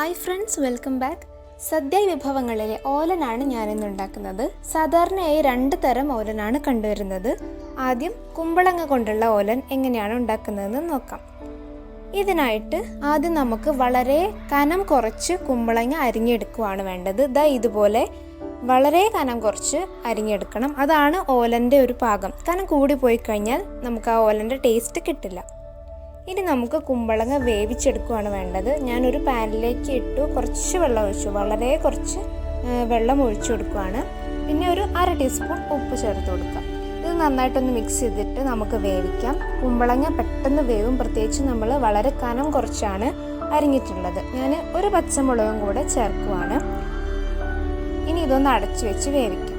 Hi friends, welcome back. Sadya വിഭവങ്ങളിലെ ഓലനാണ് ഞാനിന്ന് ഉണ്ടാക്കുന്നത്. സാധാരണയായി 2 തരം ഓലനാണ് കണ്ടുവരുന്നത്. ആദ്യം കുമ്പളങ്ങ കൊണ്ടുള്ള ഓലൻ എങ്ങനെയാണ് ഉണ്ടാക്കുന്നതെന്ന് നോക്കാം. ഇതിനായിട്ട് ആദ്യം നമുക്ക് വളരെ കനം കുറച്ച് കുമ്പളങ്ങ അരിഞ്ഞെടുക്കുകയാണ് വേണ്ടത്. ഇതുപോലെ വളരെ കനം കുറച്ച് അരിഞ്ഞെടുക്കണം. അതാണ് ഓലൻ്റെ ഒരു പാകം. കനം കൂടി പോയി കഴിഞ്ഞാൽ നമുക്ക് ആ ഓലൻ്റെ ടേസ്റ്റ് കിട്ടില്ല. ഇനി നമുക്ക് കുമ്പളങ്ങ വേവിച്ചെടുക്കുകയാണ് വേണ്ടത്. ഞാനൊരു പാനിലേക്ക് ഇട്ടു, കുറച്ച് വെള്ളം ഒഴിച്ചു, വളരെ കുറച്ച് വെള്ളം ഒഴിച്ചു കൊടുക്കുകയാണ്. പിന്നെ ഒരു 1/2 ടീസ്പൂൺ ഉപ്പ് ചേർത്ത് കൊടുക്കാം. ഇത് നന്നായിട്ടൊന്ന് മിക്സ് ചെയ്തിട്ട് നമുക്ക് വേവിക്കാം. കുമ്പളങ്ങ പെട്ടെന്ന് വേവും, പ്രത്യേകിച്ച് നമ്മൾ വളരെ കനം കുറച്ചാണ് അരിഞ്ഞിട്ടുള്ളത്. ഞാൻ ഒരു പച്ചമുളകും കൂടെ ചേർക്കുവാണ്. ഇനി ഇതൊന്ന് അടച്ചു വെച്ച് വേവിക്കാം.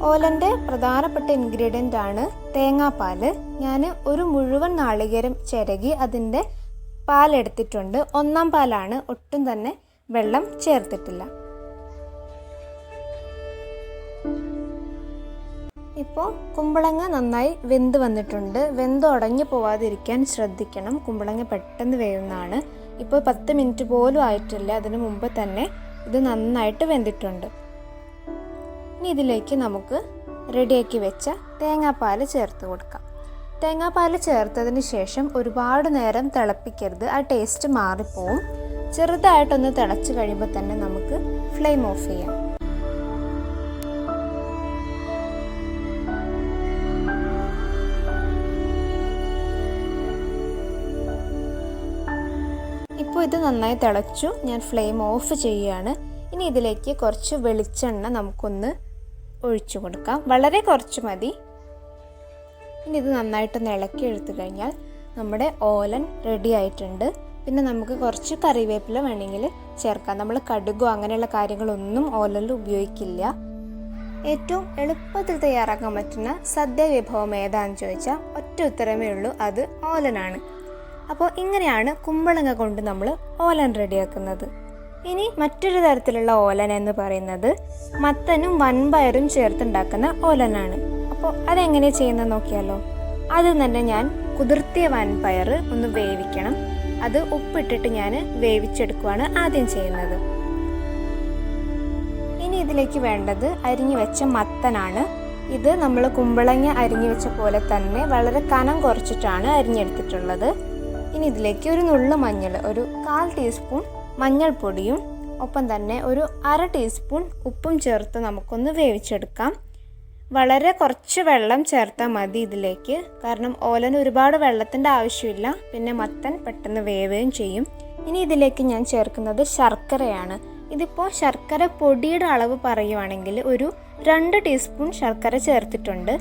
ഓലൻ്റെ പ്രധാനപ്പെട്ട ഇൻഗ്രീഡിയൻ്റ് ആണ് തേങ്ങാപ്പാൽ. ഞാൻ ഒരു മുഴുവൻ നാളികേരം ചിരകി അതിൻ്റെ പാലെടുത്തിട്ടുണ്ട്. 1-ാം പാലാണ്, ഒട്ടും തന്നെ വെള്ളം ചേർത്തിട്ടില്ല. ഇപ്പോൾ കുമ്പളങ്ങ നന്നായി വെന്ത് വന്നിട്ടുണ്ട്. വെന്ത് ഉടഞ്ഞു പോവാതിരിക്കാൻ ശ്രദ്ധിക്കണം. കുമ്പളങ്ങ പെട്ടെന്ന് വേവുന്നതാണ്. ഇപ്പോൾ 10 മിനിറ്റ് പോലും ആയിട്ടില്ല, അതിനു മുമ്പ് തന്നെ ഇത് നന്നായിട്ട് വെന്തിട്ടുണ്ട്. ഇനി ഇതിലേക്ക് നമുക്ക് റെഡിയാക്കി വെച്ച തേങ്ങാപ്പാൽ ചേർത്ത് കൊടുക്കാം. തേങ്ങാപ്പാൽ ചേർത്തതിന് ശേഷം ഒരുപാട് നേരം തിളപ്പിക്കരുത്, ആ ടേസ്റ്റ് മാറിപ്പോവും. ചെറുതായിട്ടൊന്ന് തിളച്ച് കഴിയുമ്പോൾ തന്നെ നമുക്ക് ഫ്ലെയിം ഓഫ് ചെയ്യാം. ഇപ്പോൾ ഇത് നന്നായി തിളച്ചു. ഞാൻ ഫ്ലെയിം ഓഫ് ചെയ്യുകയാണ്. ഇനി ഇതിലേക്ക് കുറച്ച് വെളിച്ചെണ്ണ നമുക്കൊന്ന് ഒഴിച്ചു കൊടുക്കാം. വളരെ കുറച്ച് മതി. ഇനി ഇത് നന്നായിട്ടൊന്ന് ഇളക്കി എടുത്തു കഴിഞ്ഞാൽ നമ്മുടെ ഓലൻ റെഡി ആയിട്ടുണ്ട്. പിന്നെ നമുക്ക് കുറച്ച് കറിവേപ്പില വേണമെങ്കിൽ ചേർക്കാം. നമ്മൾ കടുകോ അങ്ങനെയുള്ള കാര്യങ്ങളൊന്നും ഓലനിൽ ഉപയോഗിക്കില്ല. ഏറ്റവും എളുപ്പത്തിൽ തയ്യാറാക്കാൻ പറ്റുന്ന സദ്യ വിഭവം ഏതാണെന്ന് ചോദിച്ചാൽ ഒറ്റ ഉത്തരമേ ഉള്ളൂ, അത് ഓലനാണ്. അപ്പോൾ ഇങ്ങനെയാണ് കുമ്പളങ്ങ കൊണ്ട് നമ്മൾ ഓലൻ റെഡിയാക്കുന്നത്. ഇനി മറ്റൊരു തരത്തിലുള്ള ഓലൻ എന്ന് പറയുന്നത് മത്തനും വൻപയറും ചേർത്തുണ്ടാക്കുന്ന ഓലനാണ്. അപ്പോൾ അതെങ്ങനെ ചെയ്യുന്നത് നോക്കിയാലോ. ആദ്യം തന്നെ ഞാൻ കുതിർത്തിയ വൻപയർ ഒന്ന് വേവിക്കണം. അത് ഉപ്പിട്ടിട്ട് ഞാൻ വേവിച്ചെടുക്കുകയാണ് ആദ്യം ചെയ്യുന്നത്. ഇനി ഇതിലേക്ക് വേണ്ടത് അരിഞ്ഞു വെച്ച മത്തനാണ്. ഇത് നമ്മൾ കുമ്പളങ്ങ അരിഞ്ഞു വെച്ച പോലെ തന്നെ വളരെ കനം കുറച്ചിട്ടാണ് അരിഞ്ഞെടുത്തിട്ടുള്ളത്. ഇനി ഇതിലേക്ക് ഒരു നുള്ളു മഞ്ഞൾ, ഒരു 1/4 ടീസ്പൂൺ മഞ്ഞൾപ്പൊടിയും ഒപ്പം തന്നെ ഒരു 1/2 ടീസ്പൂൺ ഉപ്പും ചേർത്ത് നമുക്കൊന്ന് വേവിച്ചെടുക്കാം. വളരെ കുറച്ച് വെള്ളം ചേർത്താൽ മതി ഇതിലേക്ക്, കാരണം ഓലന് ഒരുപാട് വെള്ളത്തിൻ്റെ ആവശ്യമില്ല. പിന്നെ മത്തൻ പെട്ടെന്ന് വേവുകയും ചെയ്യും. ഇനി ഇതിലേക്ക് ഞാൻ ചേർക്കുന്നത് ശർക്കരയാണ്. ഇതിപ്പോൾ ശർക്കര പൊടിയുടെ അളവ് പറയുവാണെങ്കിൽ ഒരു 2 ടീസ്പൂൺ ശർക്കര ചേർത്തിട്ടുണ്ട്.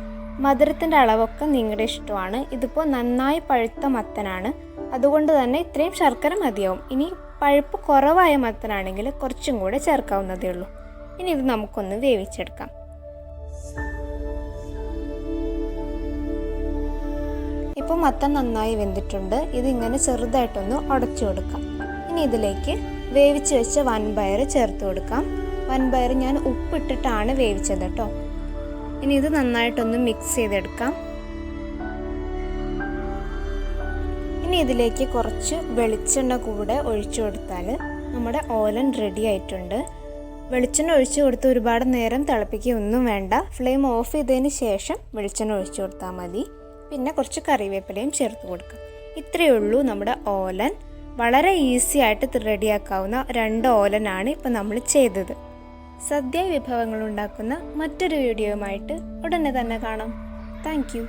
മധുരത്തിൻ്റെ അളവൊക്കെ നിങ്ങളുടെ ഇഷ്ടമാണ്. ഇതിപ്പോൾ നന്നായി പഴുത്ത മത്തനാണ്, അതുകൊണ്ട് തന്നെ ഇത്രയും ശർക്കര മതിയാവും. ഇനി പഴുപ്പ് കുറവായ മത്തനാണെങ്കിൽ കുറച്ചും കൂടെ ചേർക്കാവുന്നതേ ഉള്ളൂ. ഇനി ഇത് നമുക്കൊന്ന് വേവിച്ചെടുക്കാം. ഇപ്പോൾ മത്തൻ നന്നായി വെന്തിട്ടുണ്ട്. ഇതിങ്ങനെ ചെറുതായിട്ടൊന്ന് ഉടച്ചു കൊടുക്കാം. ഇനി ഇതിലേക്ക് വേവിച്ച് വെച്ച വൻപയർ ചേർത്ത് കൊടുക്കാം. വൻപയർ ഞാൻ ഉപ്പിട്ടിട്ടാണ് വേവിച്ചത് കേട്ടോ. ഇനി ഇത് നന്നായിട്ടൊന്ന് മിക്സ് ചെയ്തെടുക്കാം. ഇനി ഇതിലേക്ക് കുറച്ച് വെളിച്ചെണ്ണ കൂടെ ഒഴിച്ചു കൊടുത്താൽ നമ്മുടെ ഓലൻ റെഡി ആയിട്ടുണ്ട്. വെളിച്ചെണ്ണ ഒഴിച്ചു കൊടുത്ത് ഒരുപാട് നേരം തിളപ്പിക്കുകയൊന്നും വേണ്ട. ഫ്ലെയിം ഓഫ് ചെയ്തതിന് ശേഷം വെളിച്ചെണ്ണ ഒഴിച്ചു കൊടുത്താൽ മതി. പിന്നെ കുറച്ച് കറിവേപ്പിലയും ചേർത്ത് കൊടുക്കാം. ഇത്രയേ ഉള്ളൂ നമ്മുടെ ഓലൻ. വളരെ ഈസി ആയിട്ട് റെഡിയാക്കാവുന്ന 2 ഓലനാണ് ഇപ്പം നമ്മൾ ചെയ്തത്. സദ്യ വിഭവങ്ങൾ ഉണ്ടാക്കുന്ന മറ്റൊരു വീഡിയോയുമായിട്ട് ഉടനെ തന്നെ കാണാം. Thank you.